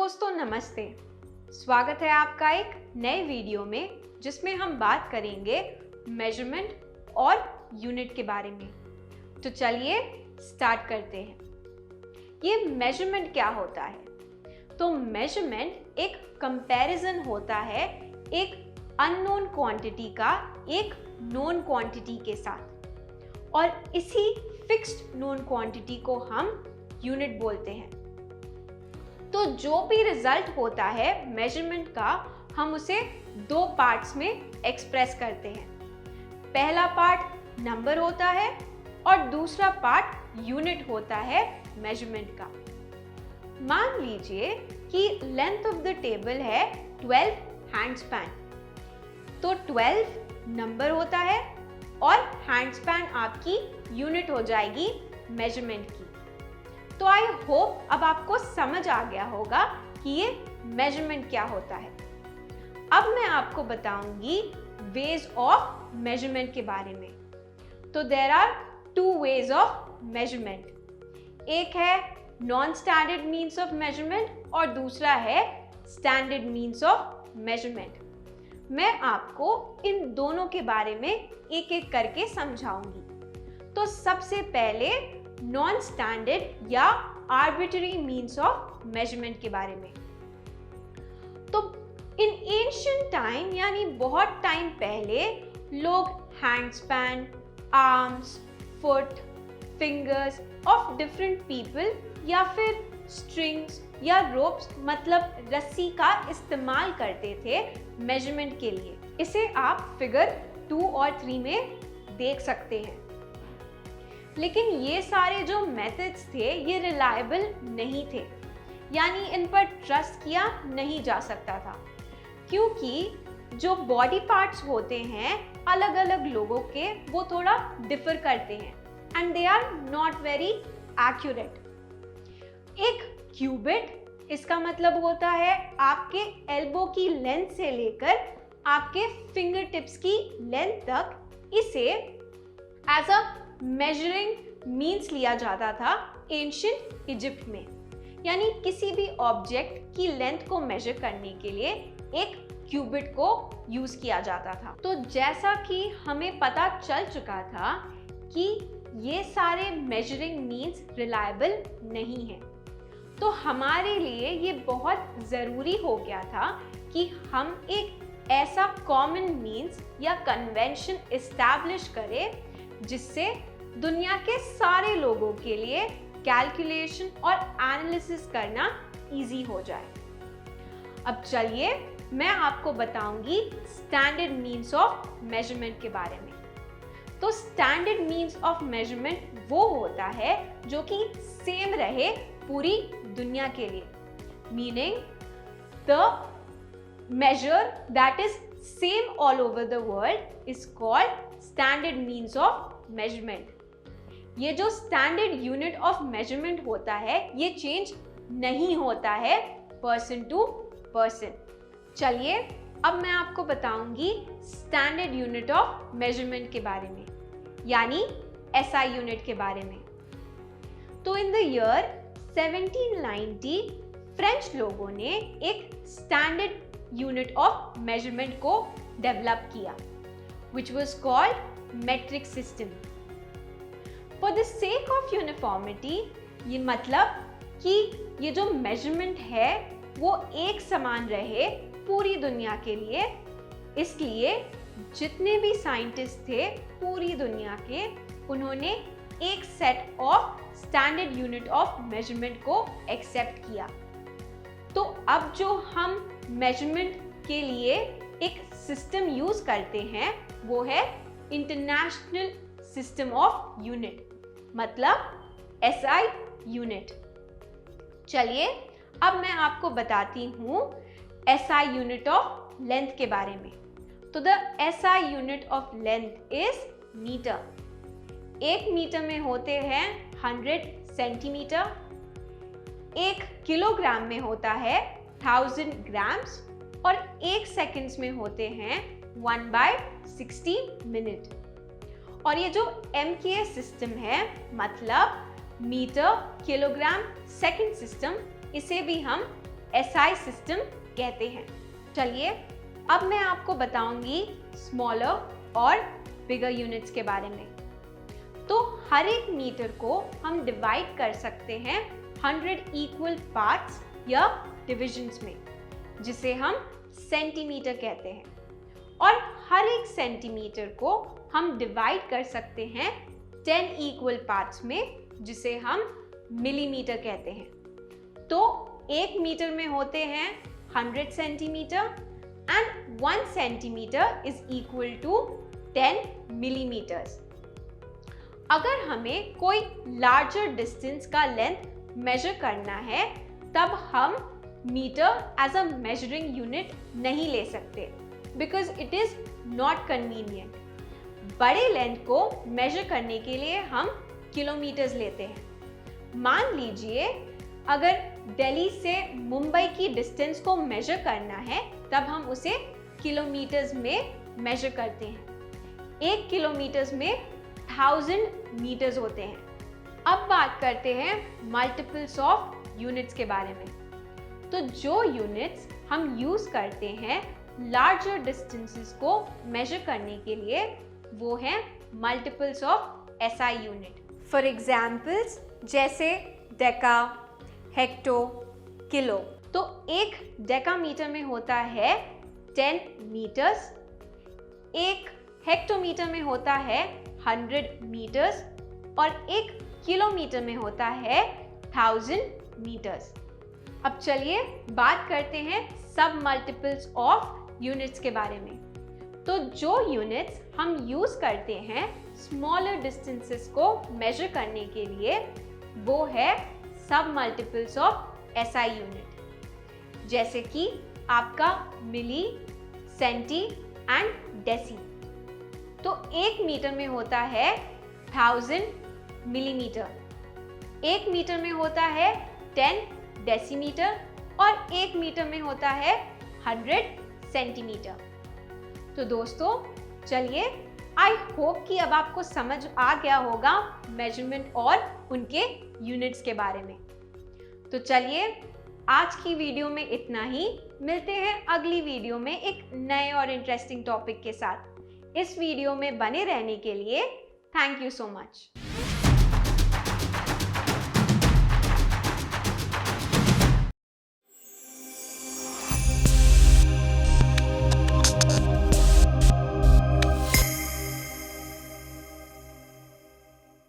दोस्तों नमस्ते। स्वागत है आपका एक नए वीडियो में जिसमें हम बात करेंगे मेजरमेंट और यूनिट के बारे में। तो चलिए स्टार्ट करते हैं। ये मेजरमेंट क्या होता है? तो मेजरमेंट एक कंपैरिजन होता है एक अननोन क्वांटिटी का एक नोन क्वांटिटी के साथ, और इसी फिक्स्ड नोन क्वांटिटी को हम यूनिट बोलते हैं। तो जो भी रिजल्ट होता है मेजरमेंट का, हम उसे दो पार्ट्स में एक्सप्रेस करते हैं। पहला पार्ट नंबर होता है और दूसरा पार्ट यूनिट होता है मेजरमेंट का। मान लीजिए कि लेंथ ऑफ द टेबल है 12 हैंड स्पैन, तो 12 नंबर होता है और हैंड स्पैन आपकी यूनिट हो जाएगी मेजरमेंट की। तो आई होप अब आपको समझ आ गया होगा कि ये मेजरमेंट क्या होता है। अब मैं आपको बताऊंगी वेज ऑफ मेजरमेंट के बारे में। तो there are two ways of measurement. एक है non standard means of measurement और दूसरा है स्टैंडर्ड मीन्स ऑफ मेजरमेंट। मैं आपको इन दोनों के बारे में एक एक करके समझाऊंगी। तो सबसे पहले नॉन स्टैंडर्ड या आर्बिट्ररी मीन्स ऑफ मेजरमेंट के बारे में। तो इन एंशिएंट टाइम यानी बहुत टाइम पहले लोग hand span, arms, foot, fingers of different people या फिर स्ट्रिंग्स या रोप्स मतलब रस्सी का इस्तेमाल करते थे मेजरमेंट के लिए। इसे आप फिगर 2 और 3 में देख सकते हैं। लेकिन ये सारे जो मेथड्स थे ये रिलायबल नहीं थे, यानी इन पर ट्रस्ट किया नहीं जा सकता था, क्योंकि जो बॉडी पार्ट्स होते हैं अलग अलग लोगों के वो थोड़ा डिफर करते हैं and they are not very accurate. एक क्यूबिट, इसका मतलब होता है आपके एल्बो की लेंथ से लेकर आपके फिंगर टिप्स की लेंथ तक, इसे एज अ मेजरिंग मीन्स लिया जाता था एंशिएंट इजिप्ट में। यानी किसी भी ऑब्जेक्ट की लेंथ को मेजर करने के लिए एक क्यूबिट को यूज किया जाता था। तो जैसा कि हमें पता चल चुका था कि ये सारे मेजरिंग मीन्स रिलायबल नहीं है, तो हमारे लिए ये बहुत ज़रूरी हो गया था कि हम एक ऐसा कॉमन मीन्स या कन्वेंशन इस्टेब्लिश करें जिससे दुनिया के सारे लोगों के लिए कैलकुलेशन और एनालिसिस करना इजी हो जाए। अब चलिए मैं आपको बताऊंगी स्टैंडर्ड मीन्स ऑफ मेजरमेंट के बारे में। तो स्टैंडर्ड मीन्स ऑफ मेजरमेंट वो होता है जो कि सेम रहे पूरी दुनिया के लिए, meaning the measure that is same all over the world is called standard means of measurement। ये जो standard unit of measurement होता है ये चेंज नहीं होता है पर्सन टू पर्सन। चलिए अब मैं आपको बताऊंगी standard unit of measurement के बारे में, यानी SI unit के बारे में। तो in the year 1790 फ्रेंच लोगों ने एक स्टैंडर्ड यूनिट ऑफ मेजरमेंट को डेवलप किया, which was called metric system। For the sake of uniformity, ये मतलब कि ये जो मेजरमेंट है वो एक समान रहे पूरी दुनिया के लिए, इसलिए जितने भी साइंटिस्ट थे पूरी दुनिया के, उन्होंने एक set of standard unit of measurement को एक्सेप्ट किया। तो अब जो हम मेजरमेंट के लिए एक सिस्टम यूज करते हैं वो है इंटरनेशनल सिस्टम ऑफ यूनिट, मतलब SI यूनिट। चलिए अब मैं आपको बताती हूँ SI यूनिट ऑफ लेंथ के बारे में। तो the SI unit of length is metre. 1 metre में होते हैं 100 सेंटीमीटर, 1 किलोग्राम में होता है 1000 ग्राम्स और 1 सेकंड्स में होते हैं 1/60 मिनट। और ये जो MKS सिस्टम है मतलब मीटर किलोग्राम सेकंड सिस्टम, इसे भी हम SI सिस्टम कहते हैं। चलिए अब मैं आपको बताऊंगी स्मॉलर और बिगर यूनिट्स के बारे में। तो हर एक मीटर को हम डिवाइड कर सकते हैं 100 इक्वल पार्ट्स या डिविजन्स में, जिसे हम सेंटीमीटर कहते हैं। और हर एक सेंटीमीटर को हम डिवाइड कर सकते हैं 10 इक्वल पार्ट्स में, जिसे हम मिलीमीटर कहते हैं। तो 1 मीटर में होते हैं 100 centimetre and 1 centimetre is equal to 10 millimetres. अगर हमें कोई लार्जर डिस्टेंस का लेंथ मेजर करना है, तब हम metre as a measuring unit नहीं ले सकते, because it is not convenient. बड़े लेंथ को मेजर करने के लिए हम किलोमीटर्स लेते हैं। मान लीजिए अगर दिल्ली से मुंबई की डिस्टेंस को मेजर करना है, तब हम उसे किलोमीटर्स में मेजर करते हैं। 1 किलोमीटर्स में 1000 मीटर्स होते हैं। अब बात करते हैं मल्टीपल्स ऑफ यूनिट्स के बारे में। तो जो यूनिट्स हम यूज करते हैं लार्जर डिस्टेंसेस को मेजर करने के लिए, वो हैं multiples of SI unit. For examples जैसे डेका, हेक्टो, किलो। तो 1 डेकामीटर में होता है 10 मीटर्स, 1 हेक्टोमीटर में होता है 100 मीटर्स और 1 किलोमीटर में होता है 1000 मीटर्स। अब चलिए बात करते हैं सब मल्टीपल्स ऑफ यूनिट्स के बारे में। तो जो यूनिट्स हम यूज करते हैं स्मॉलर डिस्टेंसेस को मेजर करने के लिए, वो है सब मल्टीपल्स ऑफ SI यूनिट, जैसे कि आपका मिली, सेंटी एंड डेसी। तो 1 मीटर में होता है 1000 मिलीमीटर, 1 मीटर में होता है 10 डेसीमीटर और 1 मीटर में होता है 100 सेंटीमीटर। तो दोस्तों चलिए, आई होप कि अब आपको समझ आ गया होगा मेजरमेंट और उनके यूनिट्स के बारे में। तो चलिए आज की वीडियो में इतना ही। मिलते हैं अगली वीडियो में एक नए और इंटरेस्टिंग टॉपिक के साथ। इस वीडियो में बने रहने के लिए थैंक यू सो मच।